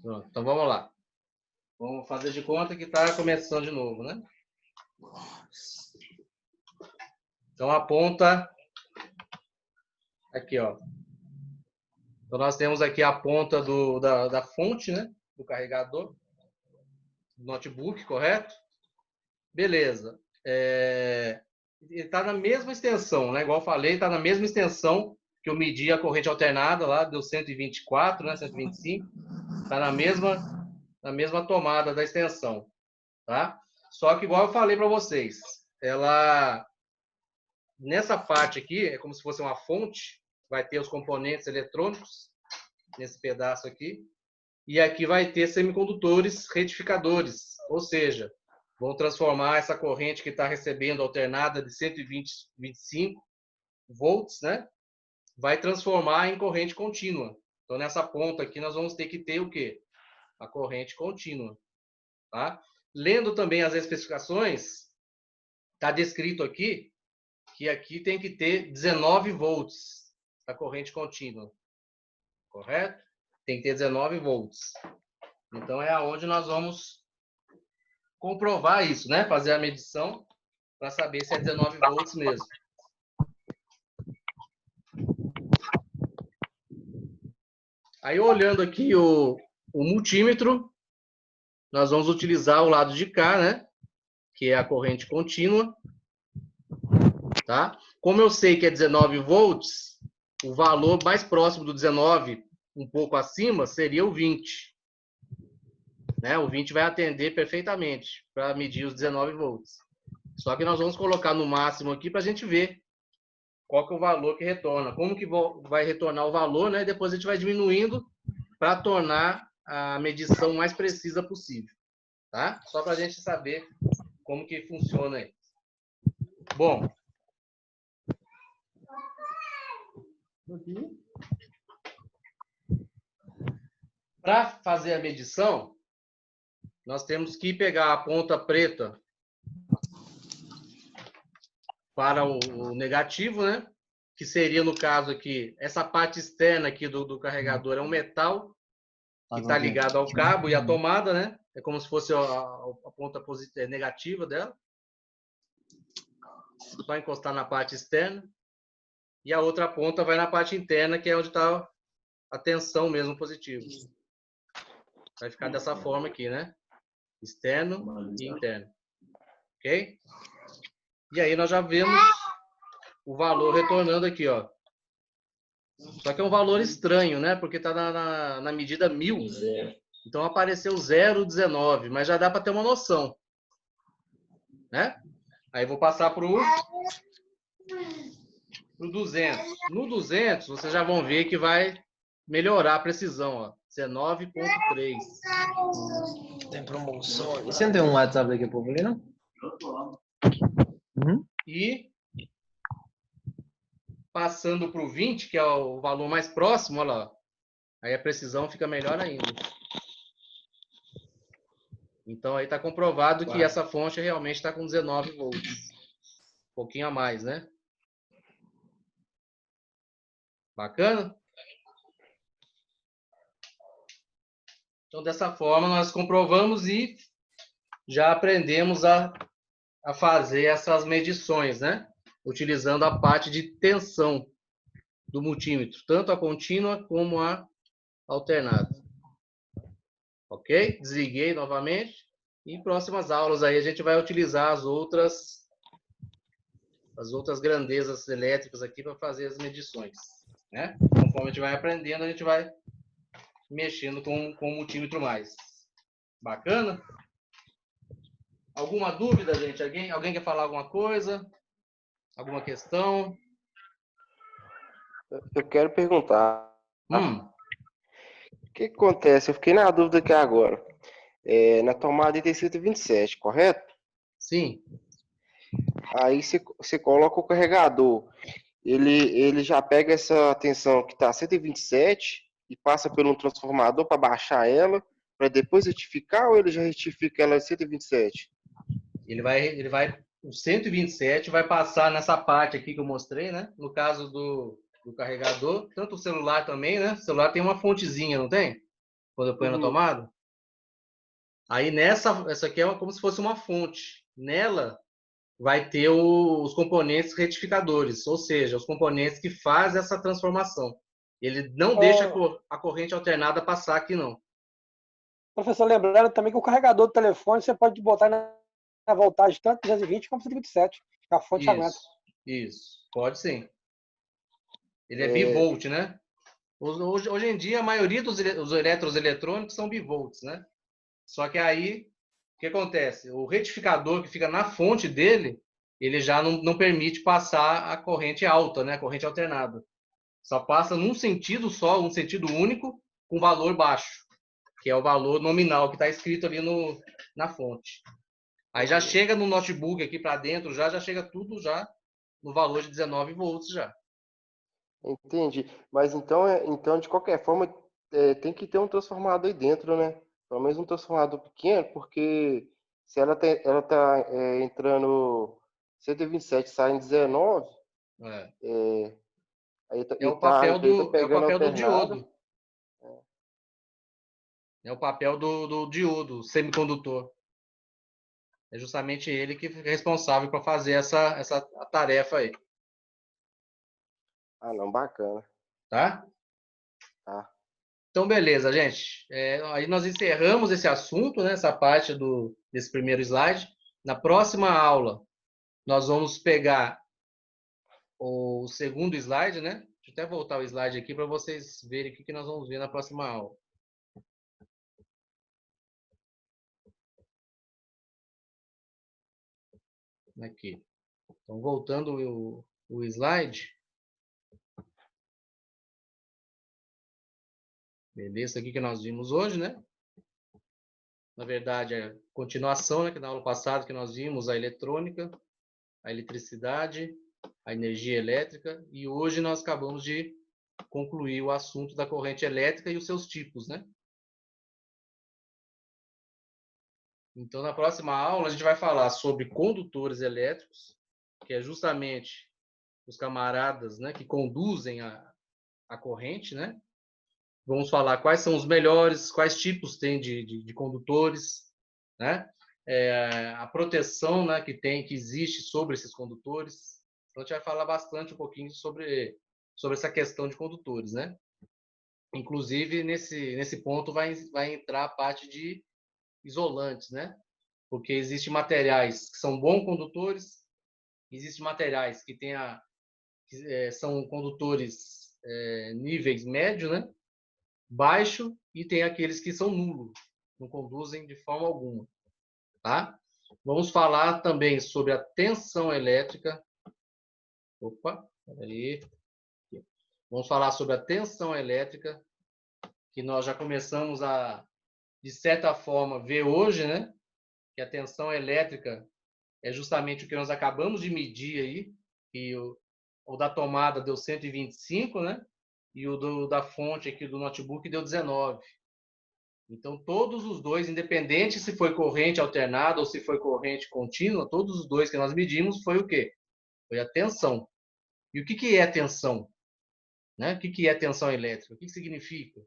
Pronto, então vamos lá. Vamos fazer de conta que está começando de novo, né? Então a ponta aqui, ó. Então nós temos aqui a ponta da fonte, né? Do carregador, do notebook, correto? Beleza. Ele está na mesma extensão, né? Igual eu falei, está na mesma extensão que eu medi a corrente alternada lá, deu 124, né? 125. Está na mesma tomada da extensão, tá? Só que igual eu falei para vocês, ela nessa parte aqui é como se fosse uma fonte, vai ter os componentes eletrônicos nesse pedaço aqui, e aqui vai ter semicondutores retificadores, ou seja, vão transformar essa corrente que está recebendo alternada de 125 volts, né? Vai transformar em corrente contínua. Então, nessa ponta aqui, nós vamos ter que ter o quê? A corrente contínua. Tá? Lendo também as especificações, está descrito aqui que aqui tem que ter 19 volts a corrente contínua. Correto? Tem que ter 19 volts. Então, é aonde nós vamos comprovar isso, né? Fazer a medição para saber se é 19 volts mesmo. Aí, olhando aqui o multímetro, nós vamos utilizar o lado de cá, né? Que é a corrente contínua. Tá? Como eu sei que é 19 volts, o valor mais próximo do 19, um pouco acima, seria o 20. Né? O 20 vai atender perfeitamente para medir os 19 volts. Só que nós vamos colocar no máximo aqui para a gente ver qual que é o valor que retorna. Como que vai retornar o valor, né? Depois a gente vai diminuindo para tornar a medição mais precisa possível. Tá? Só para a gente saber como que funciona aí. Bom, para fazer a medição, nós temos que pegar a ponta preta para o negativo, né? Que seria, no caso aqui, essa parte externa aqui do carregador é um metal que está ligado ao cabo e à tomada, né? É como se fosse a ponta negativa dela. Só encostar na parte externa. E a outra ponta vai na parte interna, que é onde está a tensão mesmo positiva. Vai ficar dessa forma aqui, né? Externo e interno. Ok? E aí nós já vemos o valor retornando aqui, ó. Só que é um valor estranho, né? Porque está na medida 1000. Então apareceu 0,19, mas já dá para ter uma noção. Né? Aí vou passar para o 200. No 200, vocês já vão ver que vai melhorar a precisão, ó. 19,3. Tem promoção. Você não tem um WhatsApp daqui a pouco ali, não? Uhum. E passando para o 20, que é o valor mais próximo, olha lá. Aí a precisão fica melhor ainda. Então aí está comprovado que essa fonte realmente está com 19 volts. Um pouquinho a mais, né? Bacana? Então, dessa forma, nós comprovamos e já aprendemos a fazer essas medições, né? Utilizando a parte de tensão do multímetro, tanto a contínua como a alternada. Ok? Desliguei novamente. E em próximas aulas aí a gente vai utilizar as outras grandezas elétricas aqui para fazer as medições. Né? Conforme a gente vai aprendendo, a gente vai mexendo com o multímetro mais. Bacana? Alguma dúvida, gente? Alguém quer falar alguma coisa? Alguma questão? Eu quero perguntar. O que acontece? Eu fiquei na dúvida aqui agora. Na tomada tem 127, correto? Sim. Aí você coloca o carregador. Ele já pega essa tensão que está 127 e passa pelo transformador para baixar ela, para depois retificar, ou ele já retifica ela 127? Ele vai o 127 vai passar nessa parte aqui que eu mostrei, né? No caso do carregador, tanto o celular também, né? O celular tem uma fontezinha, não tem? quando eu ponho na tomada. Aí essa aqui é como se fosse uma fonte. Nela vai ter os componentes retificadores, ou seja, os componentes que fazem essa transformação. Ele não deixa a corrente alternada passar aqui, não. Professor, lembrando também que o carregador do telefone você pode botar na voltagem tanto 220 como 127, que a fonte aguenta. Isso, pode sim. Ele é bivolt, né? Hoje em dia, a maioria dos eletroeletrônicos são bivolts, né? Só que aí, o que acontece? O retificador que fica na fonte dele, ele já não permite passar a corrente alta, né? A corrente alternada. Só passa num sentido só, um sentido único, com valor baixo, que é o valor nominal que está escrito ali na fonte. Aí já chega no notebook aqui para dentro, já chega tudo já no valor de 19 volts já. Entendi. Mas então de qualquer forma, tem que ter um transformador aí dentro, né? Pelo menos um transformador pequeno, porque se ela tá entrando 127, sai em 19, aí É o papel pegando do alternado. diodo. É o papel do diodo, semicondutor. É justamente ele que é responsável para fazer essa tarefa aí. Ah, não, bacana. Tá? Tá. Então, beleza, gente. Aí nós encerramos esse assunto, né, essa parte desse primeiro slide. Na próxima aula, nós vamos pegar o segundo slide, né? Deixa eu até voltar o slide aqui para vocês verem o que nós vamos ver na próxima aula. Aqui. Então, voltando o slide. Beleza, aqui que nós vimos hoje, né? Na verdade, é continuação, né? Que na aula passada que nós vimos a eletrônica, a eletricidade, a energia elétrica, e hoje nós acabamos de concluir o assunto da corrente elétrica e os seus tipos, né? Então, na próxima aula, a gente vai falar sobre condutores elétricos, que é justamente os camaradas, né, que conduzem a corrente, né? Vamos falar quais são os melhores, quais tipos tem de condutores, né? A proteção, né, que existe sobre esses condutores. Então, a gente vai falar bastante um pouquinho sobre essa questão de condutores, né? Inclusive, nesse ponto vai entrar a parte de isolantes, né? Porque existem materiais que são bons condutores, existem materiais que são condutores níveis médio, né? Baixo, e tem aqueles que são nulos, não conduzem de forma alguma, tá? Vamos falar também sobre a tensão elétrica. Opa, peraí. Vamos falar sobre a tensão elétrica, que nós já começamos de certa forma, ver hoje, né? Que a tensão elétrica é justamente o que nós acabamos de medir aí, e o da tomada deu 125, né? E o da fonte aqui do notebook deu 19. Então, todos os dois, independente se foi corrente alternada ou se foi corrente contínua, todos os dois que nós medimos foi o quê? Foi a tensão. E o que é tensão? Né? O que é tensão elétrica? O que significa?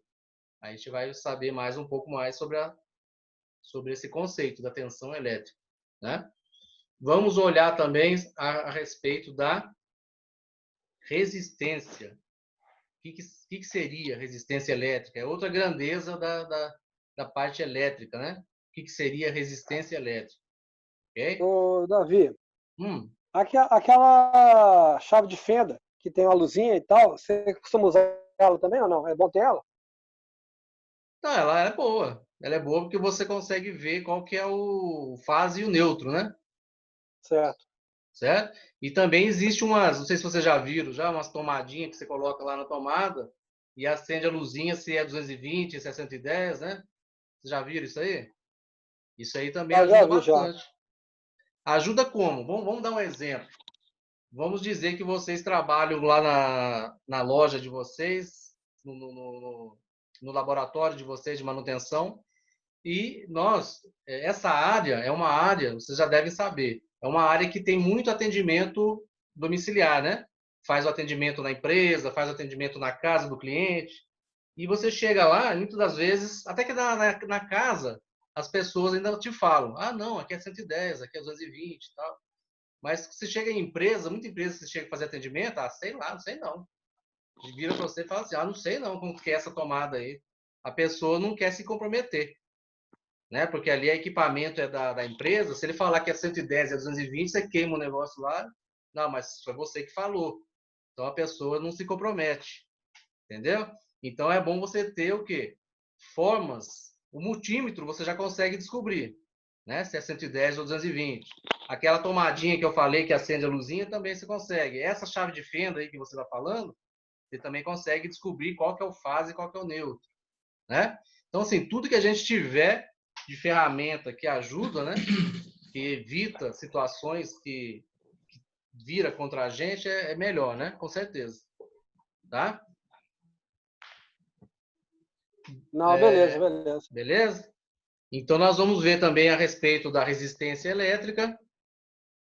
Aí a gente vai saber um pouco mais sobre esse conceito da tensão elétrica, né? Vamos olhar também a respeito da resistência. O que seria resistência elétrica? É outra grandeza da parte elétrica, né? O que seria resistência elétrica? Ok? Ô, Davi, Hum. aquela chave de fenda que tem uma luzinha e tal, você costuma usar ela também ou não? É bom ter ela? Não, ela é boa. Ela é boa porque você consegue ver qual que é o fase e o neutro, né? Certo. Certo? E também existe não sei se vocês já viram, umas tomadinhas que você coloca lá na tomada e acende a luzinha se é 220, se é 110, né? Vocês já viram isso aí? Isso aí também Já ajuda vi, já. bastante. Ajuda como? Vamos dar um exemplo. Vamos dizer que vocês trabalham lá na loja de vocês, no laboratório de vocês de manutenção, e essa área é uma área, vocês já devem saber, é uma área que tem muito atendimento domiciliar, né? Faz o atendimento na empresa, faz o atendimento na casa do cliente. E você chega lá, muitas das vezes, até que na casa, as pessoas ainda te falam, ah, não, aqui é 110, aqui é 220 e tal. Mas você chega em empresa, muita empresa, você chega a fazer atendimento, ah, sei lá, não sei não. Vira para você e fala assim, ah, não sei não como que é essa tomada aí. A pessoa não quer se comprometer, né? Porque ali o equipamento é da empresa, se ele falar que é 110 e é 220, você queima o negócio lá. Não, mas foi você que falou. Então a pessoa não se compromete, entendeu? Então é bom você ter o quê? Formas, o multímetro você já consegue descobrir, né? Se é 110 ou 220. Aquela tomadinha que eu falei que acende a luzinha também você consegue. Essa chave de fenda aí que você está falando, você também consegue descobrir qual que é o fase e qual que é o neutro, né? Então, assim, tudo que a gente tiver de ferramenta que ajuda, né? Que evita situações que vira contra a gente, é melhor, né? Com certeza. Tá? Não, beleza, beleza. Beleza? Então, nós vamos ver também a respeito da resistência elétrica,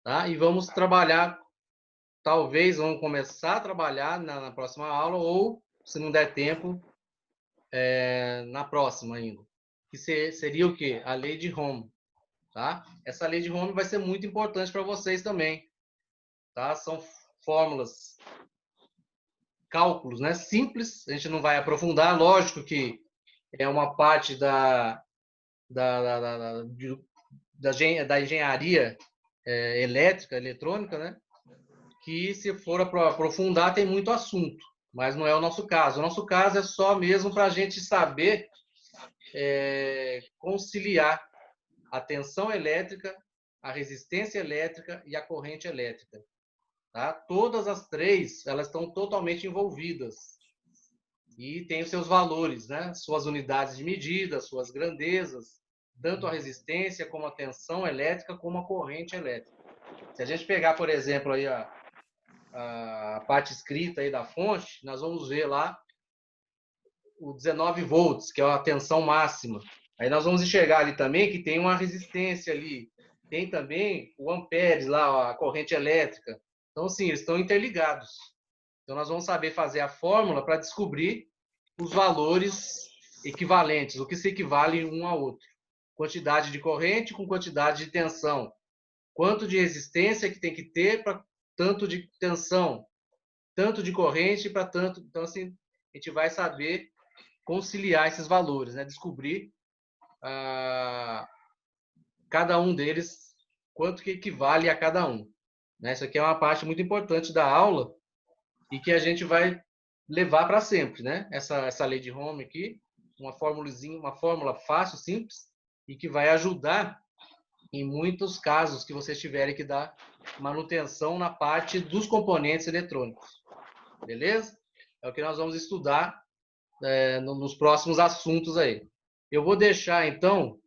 tá? E vamos trabalhar, talvez vamos começar a trabalhar na próxima aula, ou, se não der tempo, na próxima ainda. Que seria o quê? A lei de Ohm, tá? Essa lei de Ohm vai ser muito importante para vocês também, tá? São fórmulas, cálculos, né? Simples, a gente não vai aprofundar, lógico que é uma parte da engenharia elétrica, eletrônica, né? Que se for aprofundar tem muito assunto, mas não é o nosso caso. O nosso caso é só mesmo para a gente saber conciliar a tensão elétrica, a resistência elétrica e a corrente elétrica. Tá? Todas as três, elas estão totalmente envolvidas e têm os seus valores, né? Suas unidades de medida, suas grandezas, tanto a resistência como a tensão elétrica como a corrente elétrica. Se a gente pegar, por exemplo, aí a parte escrita aí da fonte, nós vamos ver lá o 19 volts, que é a tensão máxima. Aí nós vamos enxergar ali também que tem uma resistência ali, tem também o amperes lá, a corrente elétrica. Então, sim, eles estão interligados. Então, nós vamos saber fazer a fórmula para descobrir os valores equivalentes, o que se equivale um ao outro. Quantidade de corrente com quantidade de tensão. Quanto de resistência que tem que ter para tanto de tensão, tanto de corrente para tanto. Então, assim, a gente vai saber conciliar esses valores, né? Descobrir cada um deles, quanto que equivale a cada um. Né? Isso aqui é uma parte muito importante da aula e que a gente vai levar para sempre, né? Essa lei de Ohm aqui, uma fórmula fácil, simples e que vai ajudar em muitos casos que vocês tiverem que dar manutenção na parte dos componentes eletrônicos. Beleza? É o que nós vamos estudar nos próximos assuntos aí. Eu vou deixar, então,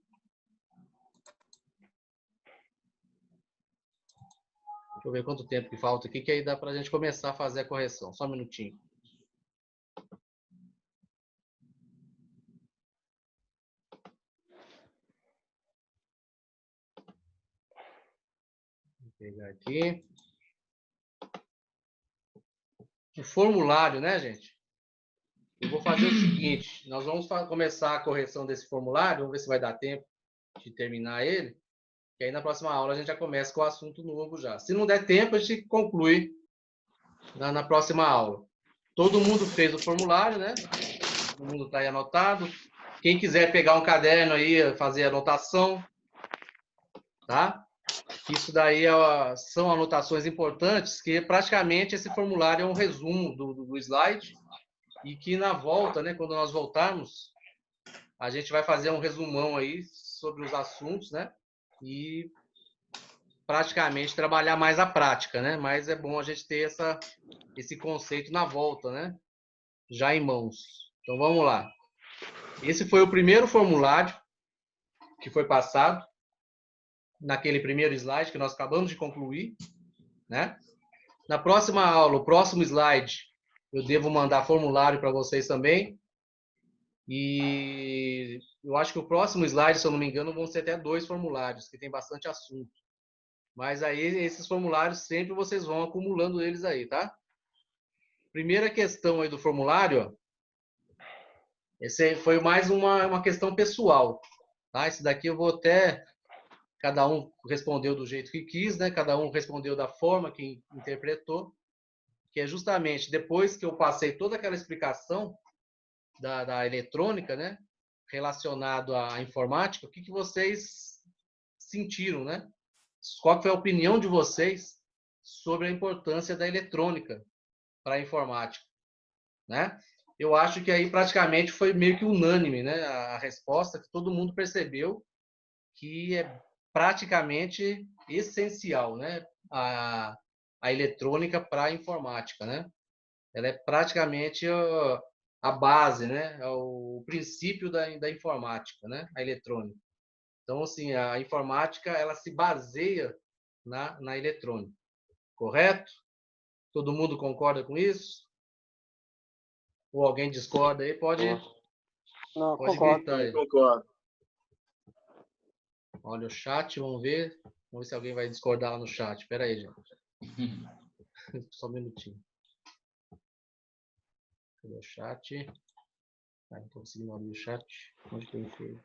deixa eu ver quanto tempo que falta aqui, que aí dá para a gente começar a fazer a correção. Só um minutinho. Vou pegar aqui. O formulário, né, gente? Eu vou fazer o seguinte, nós vamos começar a correção desse formulário, vamos ver se vai dar tempo de terminar ele, e aí na próxima aula a gente já começa com o assunto novo já. Se não der tempo, a gente conclui na próxima aula. Todo mundo fez o formulário, né? Todo mundo está aí anotado. Quem quiser pegar um caderno aí, fazer anotação, tá? Isso daí são anotações importantes, que praticamente esse formulário é um resumo do slide, e que na volta, né, quando nós voltarmos, a gente vai fazer um resumão aí sobre os assuntos, né? E praticamente trabalhar mais a prática, né? Mas é bom a gente ter esse conceito na volta, né? Já em mãos. Então vamos lá. Esse foi o primeiro formulário que foi passado naquele primeiro slide que nós acabamos de concluir, né? Na próxima aula, o próximo slide, eu devo mandar formulário para vocês também. E eu acho que o próximo slide, se eu não me engano, vão ser até 2 formulários, que tem bastante assunto. Mas aí, esses formulários, sempre vocês vão acumulando eles aí, tá? Primeira questão aí do formulário, ó. Esse foi mais uma questão pessoal, tá? Esse daqui eu vou até... Cada um respondeu do jeito que quis, né? Cada um respondeu da forma que interpretou, que é justamente depois que eu passei toda aquela explicação da eletrônica, né? Relacionado à informática, o que vocês sentiram, né? Qual foi a opinião de vocês sobre a importância da eletrônica para a informática, né? Eu acho que aí praticamente foi meio que unânime, né? A resposta que todo mundo percebeu que é praticamente essencial, né? A eletrônica para a informática, né? Ela é praticamente a base, né? É o princípio da informática, né? A eletrônica. Então, assim, a informática ela se baseia na eletrônica, correto? Todo mundo concorda com isso? Ou alguém discorda aí? Não, Pode concordo. gritar aí. Concordo. Olha o chat, vamos ver. Vamos ver se alguém vai discordar lá no chat. Espera aí, gente. Só um minutinho. Cadê o chat? Ah, não estou conseguindo abrir o chat. Onde que ele foi?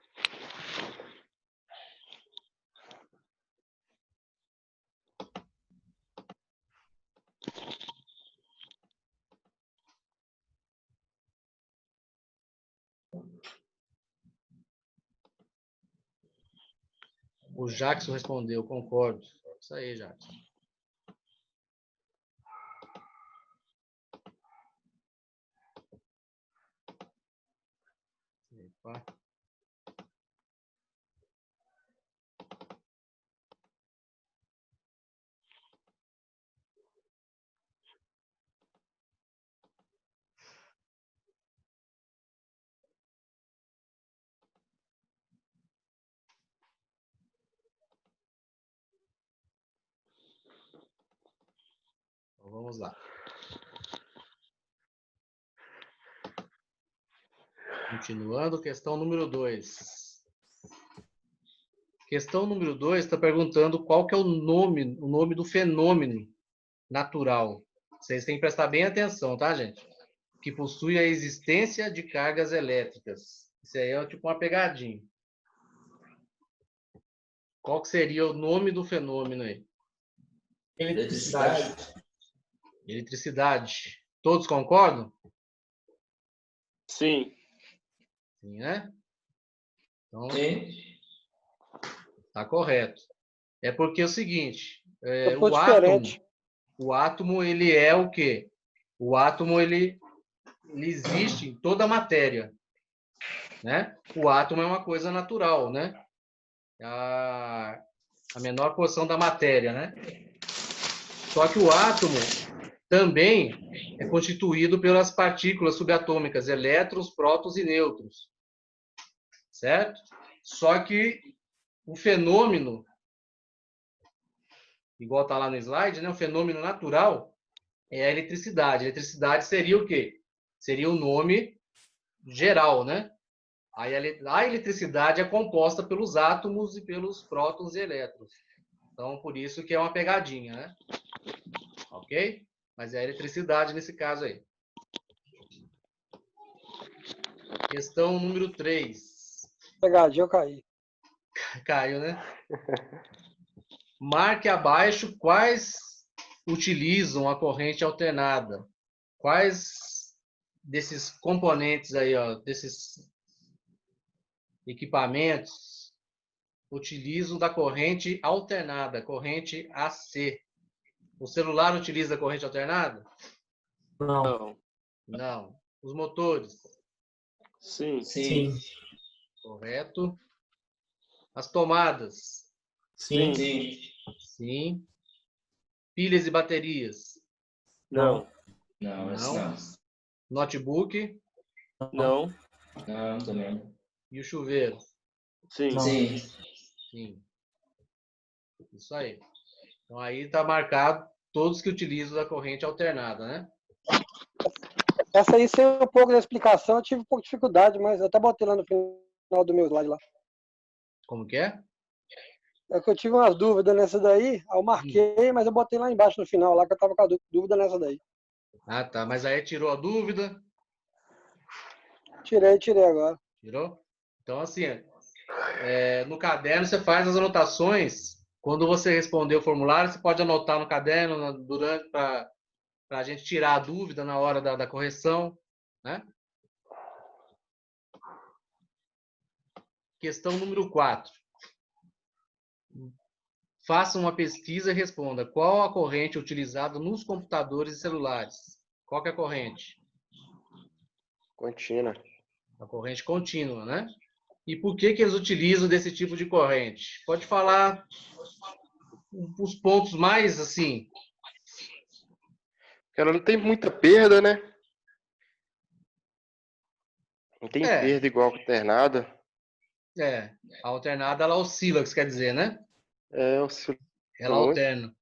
O Jackson respondeu, concordo. Isso aí, Jackson. Opa. Então, vamos lá. Continuando, questão número 2. Questão número 2 está perguntando qual que é o nome do fenômeno natural. Vocês têm que prestar bem atenção, tá, gente? Que possui a existência de cargas elétricas. Isso aí é tipo uma pegadinha. Qual que seria o nome do fenômeno aí? Eletricidade. Eletricidade. Todos concordam? Sim. Sim, né? Então, Sim. tá correto. É porque é o seguinte, Eu tô diferente. o átomo, ele é o quê? O átomo, ele existe em toda a matéria, né? O átomo é uma coisa natural, né? A menor porção da matéria, né? Só que o átomo também é constituído pelas partículas subatômicas, elétrons, prótons e nêutrons, certo? Só que o fenômeno, igual está lá no slide, né? O fenômeno natural é a eletricidade. A eletricidade seria o quê? Seria o nome geral, né? A eletricidade é composta pelos átomos e pelos prótons e elétrons. Então, por isso que é uma pegadinha, né? Ok? Mas é a eletricidade nesse caso aí. Questão número 3. Pegadinha, eu caí. Caiu, né? Marque abaixo quais utilizam a corrente alternada. Quais desses componentes aí, ó, desses equipamentos utilizam da corrente alternada, corrente AC? O celular utiliza corrente alternada? Não. Não. Os motores? Sim. Sim. Correto. As tomadas? Sim. Sim. Sim. Pilhas e baterias? Não. Não, esse Não. não. Notebook Não. Não, também. e o chuveiro? Sim. Sim. Sim. Isso aí. Então aí está marcado todos que utilizam da corrente alternada, né? Essa aí, sem um pouco da explicação, eu tive um pouco de dificuldade, mas eu até botei lá no final do meu slide lá. Como que é? É que eu tive umas dúvidas nessa daí, aí eu marquei, mas eu botei lá embaixo no final, lá que eu tava com a dúvida nessa daí. Ah, tá. Mas aí tirou a dúvida. Tirei agora. Tirou? Então, assim, no caderno você faz as anotações. Quando você responder o formulário, você pode anotar no caderno durante para a gente tirar a dúvida na hora da correção, né? Questão número 4. Faça uma pesquisa e responda qual a corrente utilizada nos computadores e celulares. Qual que é a corrente? Contínua. A corrente contínua, né? E por que eles utilizam desse tipo de corrente? Pode falar os pontos mais, assim... Ela não tem muita perda, né? Não tem É. perda igual a alternada. A alternada, ela oscila, que isso quer dizer, né? Oscila Ela muito. alterna.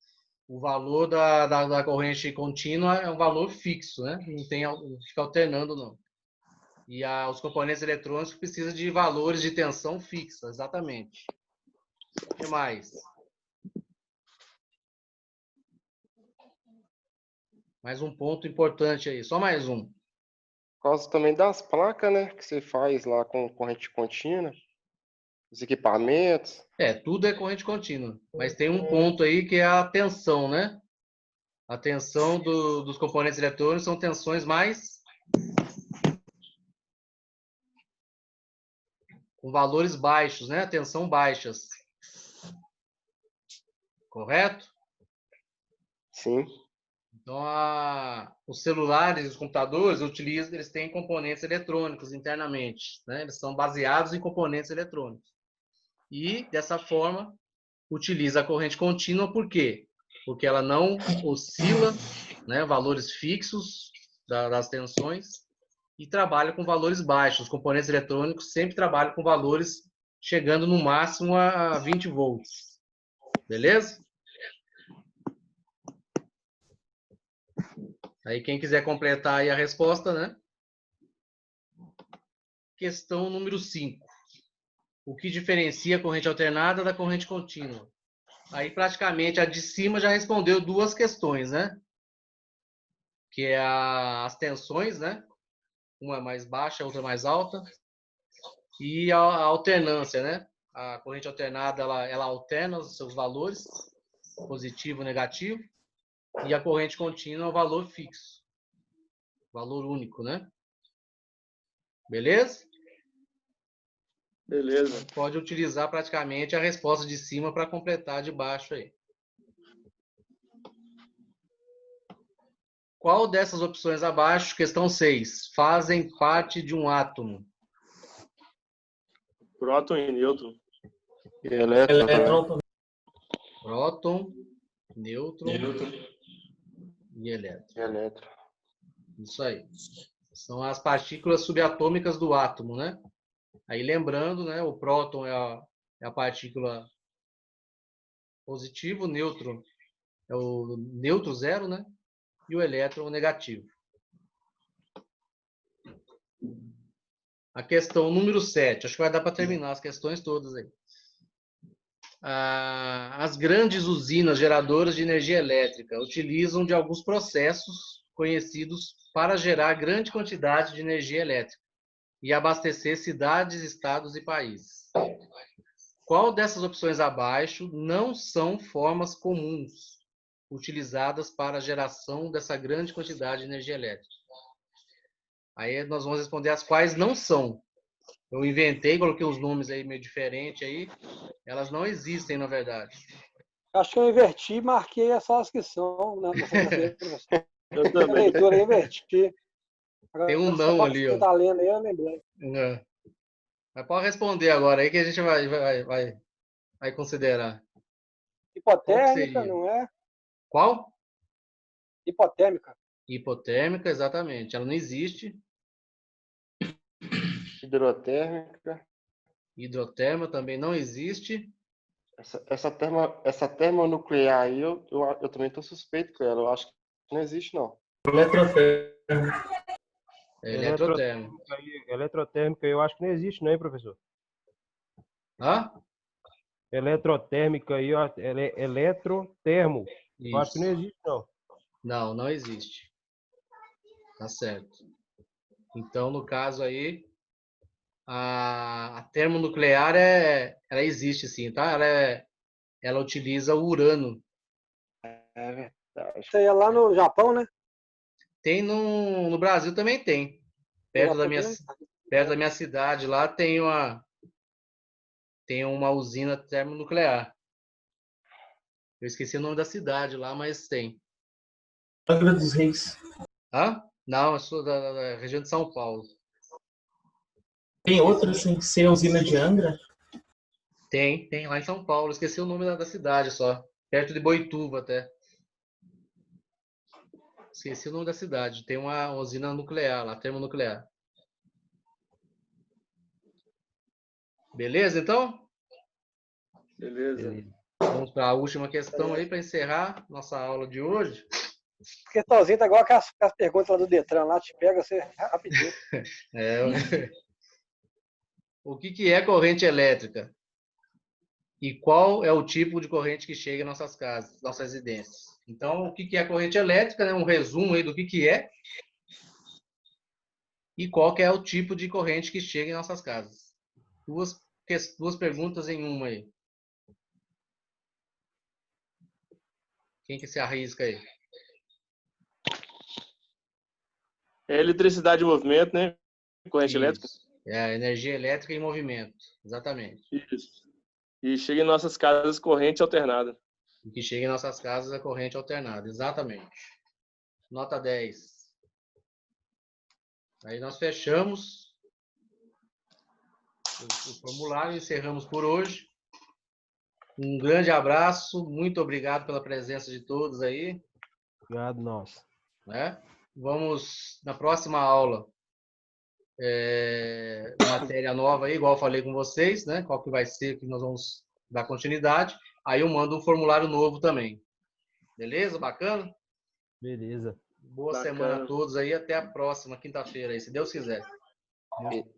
O valor da corrente contínua é um valor fixo, né? Não fica alternando, não. E os componentes eletrônicos precisam de valores de tensão fixa, exatamente. O que mais? Mais um ponto importante aí, só mais um. Por causa também das placas, né? Que você faz lá com corrente contínua. Os equipamentos. Tudo é corrente contínua. Mas tem um ponto aí que é a tensão, né? A tensão dos componentes eletrônicos são tensões mais... com valores baixos, né? Tensão baixas. Correto? Sim. Então, os celulares e os computadores eles têm componentes eletrônicos internamente, né? Eles são baseados em componentes eletrônicos. E, dessa forma, utiliza a corrente contínua, por quê? Porque ela não oscila, né, valores fixos das tensões e trabalha com valores baixos. Os componentes eletrônicos sempre trabalham com valores chegando no máximo a 20 volts. Beleza? Aí quem quiser completar aí a resposta, né? Questão número 5. O que diferencia a corrente alternada da corrente contínua? Aí praticamente a de cima já respondeu duas questões, né? Que é as tensões, né? Uma é mais baixa, a outra é mais alta. E a alternância, né? A corrente alternada, ela alterna os seus valores, positivo e negativo. E a corrente contínua é um valor fixo. Valor único, né? Beleza? Beleza. Pode utilizar praticamente a resposta de cima para completar de baixo aí. Qual dessas opções abaixo, questão 6, fazem parte de um átomo? Próton e nêutron. E elétron também. Próton, nêutron Nêutron. e elétron. E elétron. Isso aí. São as partículas subatômicas do átomo, né? Aí lembrando, né, o próton é a partícula positiva, o nêutron é o neutro zero, né? E o elétron o negativo. A questão número 7. Acho que vai dar para terminar as questões todas aí. As grandes usinas geradoras de energia elétrica utilizam de alguns processos conhecidos para gerar grande quantidade de energia elétrica e abastecer cidades, estados e países. Qual dessas opções abaixo não são formas comuns utilizadas para a geração dessa grande quantidade de energia elétrica? Aí nós vamos responder as quais não são. Eu inventei, coloquei os nomes aí meio diferentes aí. Elas não existem, na verdade. Acho que eu inverti e marquei só as que são nessa carteira, professor. Eu A também. leitura eu inverti. Agora, Tem um não ali, você ó. está lendo aí, eu lembrei. Mas pode responder agora aí que a gente vai considerar. Qual que Hipotérmica, seria? não é? Qual? Hipotérmica. Hipotérmica, exatamente. Ela não existe. Hidrotérmica. Hidroterma também não existe. Essa termonuclear aí, eu também estou suspeito com ela. Eu acho que não existe, não. É eletroterma. Eletrotérmica, eu acho que não existe, não, hein, professor? Hã? Eletrotérmica aí, eletrotermo. Eu acho que não Isso. existe, não. Não, não existe. Tá certo. Então, no caso aí, A termonuclear ela existe sim, tá? Ela utiliza o urânio. É verdade. Isso aí é lá no Japão, né? Tem no Brasil também tem. No Perto da Japão minha, também. perto da minha cidade lá tem uma usina termonuclear. Eu esqueci o nome da cidade lá, mas tem. Angra dos Reis. Hã? Não, eu sou da região de São Paulo. Tem outra sem ser a usina de Angra? Tem lá em São Paulo. Esqueci o nome da cidade só. Perto de Boituva até. Esqueci o nome da cidade. Tem uma usina nuclear lá, termonuclear. Beleza, então? Beleza. Vamos para a última questão aí para encerrar nossa aula de hoje. Esse questãozinho tá igual aquelas perguntas lá do Detran, lá te pega você rapidinho. O que é corrente elétrica? E qual é o tipo de corrente que chega em nossas casas, nossas residências? Então, o que é corrente elétrica? Né? Um resumo aí do que é. E qual que é o tipo de corrente que chega em nossas casas? Duas perguntas em uma aí. Quem que se arrisca aí? É eletricidade em movimento, né? Corrente elétrica. É a energia elétrica em movimento. Exatamente. Isso. E chega em nossas casas corrente alternada. O que chega em nossas casas é corrente alternada. Exatamente. Nota 10. Aí nós fechamos o formulário e encerramos por hoje. Um grande abraço. Muito obrigado pela presença de todos aí. Obrigado, nossa. Né? Vamos, na próxima aula, matéria nova aí, igual eu falei com vocês, né? Qual que vai ser que nós vamos dar continuidade. Aí eu mando um formulário novo também. Beleza? Bacana? Beleza. Boa Bacana. semana a todos aí. Até a próxima quinta-feira aí, se Deus quiser.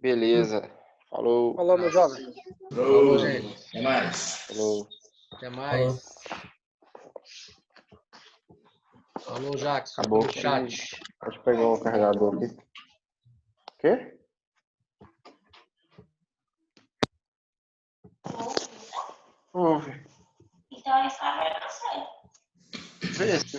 Beleza. Falou. Falou, meu jovem. Falou, gente. Até mais. Falou. Até mais. Falou, Jackson. Acabou. Pelo chat. Deixa eu pegar um carregador aqui. Quê? Ouve. Então essa é você. Vê se